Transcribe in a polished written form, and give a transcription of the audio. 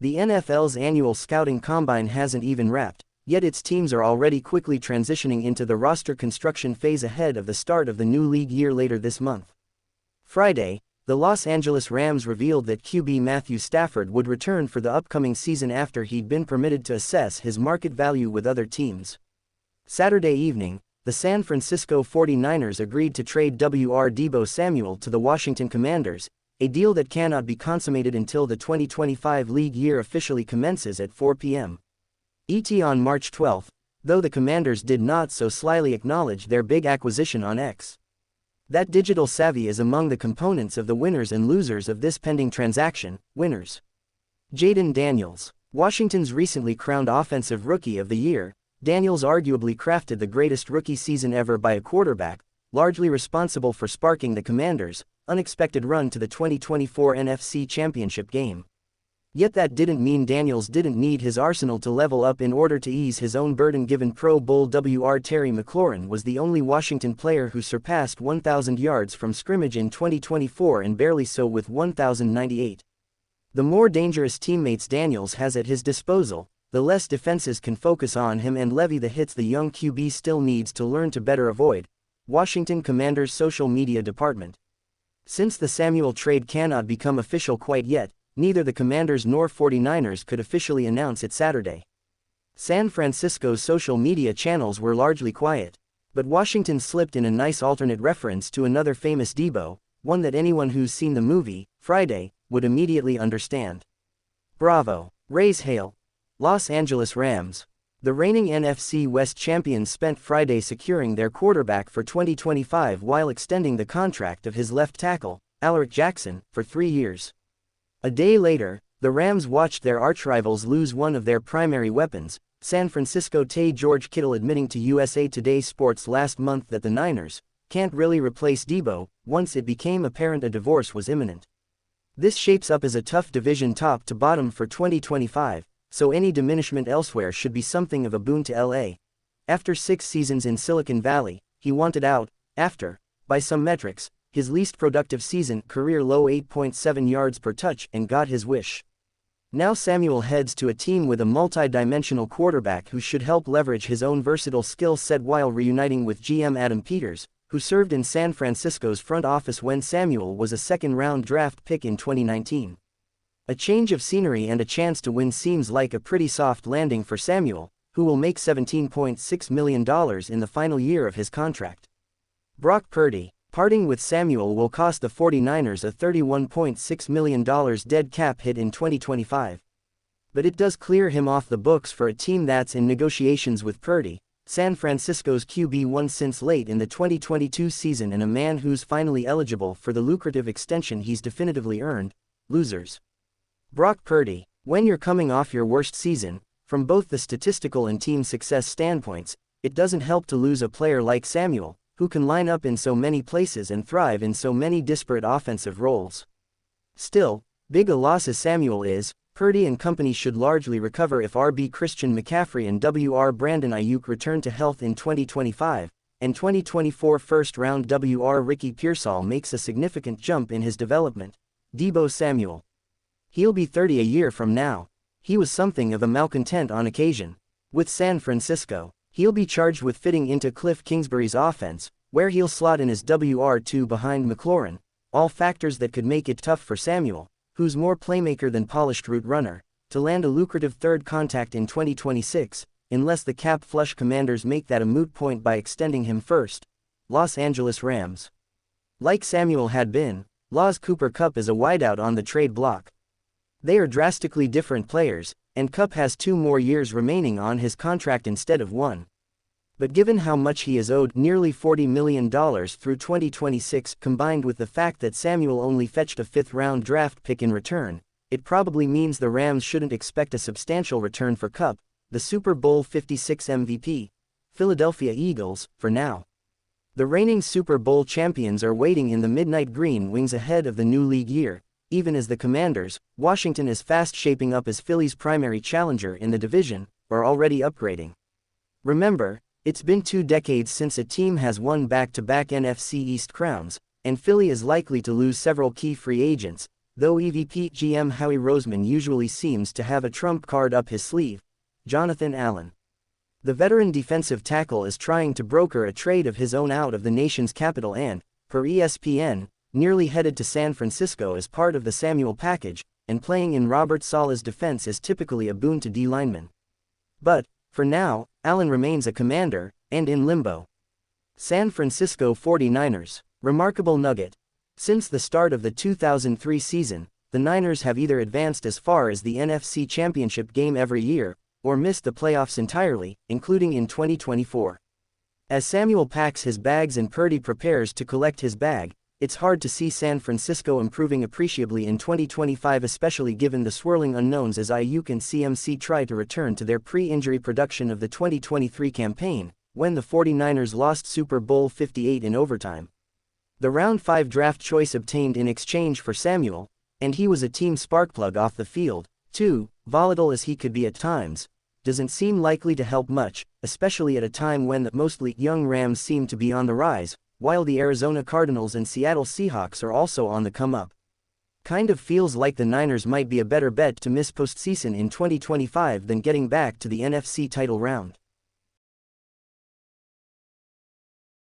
The NFL's annual scouting combine hasn't even wrapped, yet its teams are already quickly transitioning into the roster construction phase ahead of the start of the new league year later this month. Friday, the Los Angeles Rams revealed that QB Matthew Stafford would return for the upcoming season after he'd been permitted to assess his market value with other teams. Saturday evening, the San Francisco 49ers agreed to trade Deebo Samuel to the Washington Commanders, a deal that cannot be consummated until the 2025 league year officially commences at 4 p.m. ET on March 12, though the Commanders did not so slyly acknowledge their big acquisition on X. That digital savvy is among the components of the winners and losers of this pending transaction. Winners: Jayden Daniels, Washington's recently crowned Offensive Rookie of the Year. Daniels arguably crafted the greatest rookie season ever by a quarterback, largely responsible for sparking the Commanders' unexpected run to the 2024 NFC Championship game. Yet that didn't mean Daniels didn't need his arsenal to level up in order to ease his own burden, given Pro Bowl Wr. Terry McLaurin was the only Washington player who surpassed 1,000 yards from scrimmage in 2024 and barely so with 1,098. The more dangerous teammates Daniels has at his disposal, the less defenses can focus on him and levy the hits the young QB still needs to learn to better avoid. Washington Commanders' social media department. Since the Samuel trade cannot become official quite yet, neither the Commanders nor 49ers could officially announce it Saturday. San Francisco's social media channels were largely quiet, but Washington slipped in a nice alternate reference to another famous Deebo, one that anyone who's seen the movie, Friday, would immediately understand. Bravo! Raise hail! Los Angeles Rams. The reigning NFC West champions spent Friday securing their quarterback for 2025 while extending the contract of his left tackle, Alaric Jackson, for 3 years. A day later, the Rams watched their archrivals lose one of their primary weapons, San Francisco George Kittle admitting to USA Today Sports last month that the Niners can't really replace Deebo once it became apparent a divorce was imminent. This shapes up as a tough division top to bottom for 2025, so any diminishment elsewhere should be something of a boon to LA. After 6 seasons in Silicon Valley, he wanted out, after, by some metrics, his least productive season, career low 8.7 yards per touch, and got his wish. Now Samuel heads to a team with a multi-dimensional quarterback who should help leverage his own versatile skill set while reuniting with GM Adam Peters, who served in San Francisco's front office when Samuel was a second-round draft pick in 2019. A change of scenery and a chance to win seems like a pretty soft landing for Samuel, who will make $17.6 million in the final year of his contract. Brock Purdy. Parting with Samuel will cost the 49ers a $31.6 million dead cap hit in 2025. But it does clear him off the books for a team that's in negotiations with Purdy, San Francisco's QB1 since late in the 2022 season and a man who's finally eligible for the lucrative extension he's definitively earned. Losers. Brock Purdy. When you're coming off your worst season, from both the statistical and team success standpoints, it doesn't help to lose a player like Samuel, who can line up in so many places and thrive in so many disparate offensive roles. Still, big a loss as Samuel is, Purdy and company should largely recover if RB Christian McCaffrey and Wr. Brandon Ayuk return to health in 2025, and 2024 first-round Wr. Ricky Pearsall makes a significant jump in his development. Deebo Samuel. He'll be 30 a year from now. He was something of a malcontent on occasion. With San Francisco, he'll be charged with fitting into Cliff Kingsbury's offense, where he'll slot in as WR2 behind McLaurin, all factors that could make it tough for Samuel, who's more playmaker than polished route runner, to land a lucrative third contract in 2026, unless the cap-flush Commanders make that a moot point by extending him first. Los Angeles Rams. Like Samuel had been, Cooper Kupp is a wideout on the trade block. They are drastically different players, and Kupp has 2 more years remaining on his contract instead of 1. But given how much he is owed, nearly $40 million through 2026, combined with the fact that Samuel only fetched a 5th-round draft pick in return, it probably means the Rams shouldn't expect a substantial return for Kupp, the Super Bowl 56 MVP. Philadelphia Eagles, for now. The reigning Super Bowl champions are waiting in the midnight green wings ahead of the new league year. Even as the Commanders, Washington is fast shaping up as Philly's primary challenger in the division, are already upgrading. Remember, it's been 2 decades since a team has won back-to-back NFC East crowns, and Philly is likely to lose several key free agents, though EVP GM Howie Roseman usually seems to have a trump card up his sleeve: Jonathan Allen. The veteran defensive tackle is trying to broker a trade of his own out of the nation's capital and, per ESPN, nearly headed to San Francisco as part of the Samuel package, and playing in Robert Saleh's defense is typically a boon to D linemen. But, for now, Allen remains a Commander, and in limbo. San Francisco 49ers. Remarkable nugget. Since the start of the 2003 season, the Niners have either advanced as far as the NFC Championship game every year, or missed the playoffs entirely, including in 2024. As Samuel packs his bags and Purdy prepares to collect his bag, it's hard to see San Francisco improving appreciably in 2025, especially given the swirling unknowns as Ayuk and CMC try to return to their pre-injury production of the 2023 campaign, when the 49ers lost Super Bowl 58 in overtime. The Round 5 draft choice obtained in exchange for Samuel, and he was a team sparkplug off the field, too, volatile as he could be at times, doesn't seem likely to help much, especially at a time when the mostly young Rams seem to be on the rise, while the Arizona Cardinals and Seattle Seahawks are also on the come-up. Kind of feels like the Niners might be a better bet to miss postseason in 2025 than getting back to the NFC title round.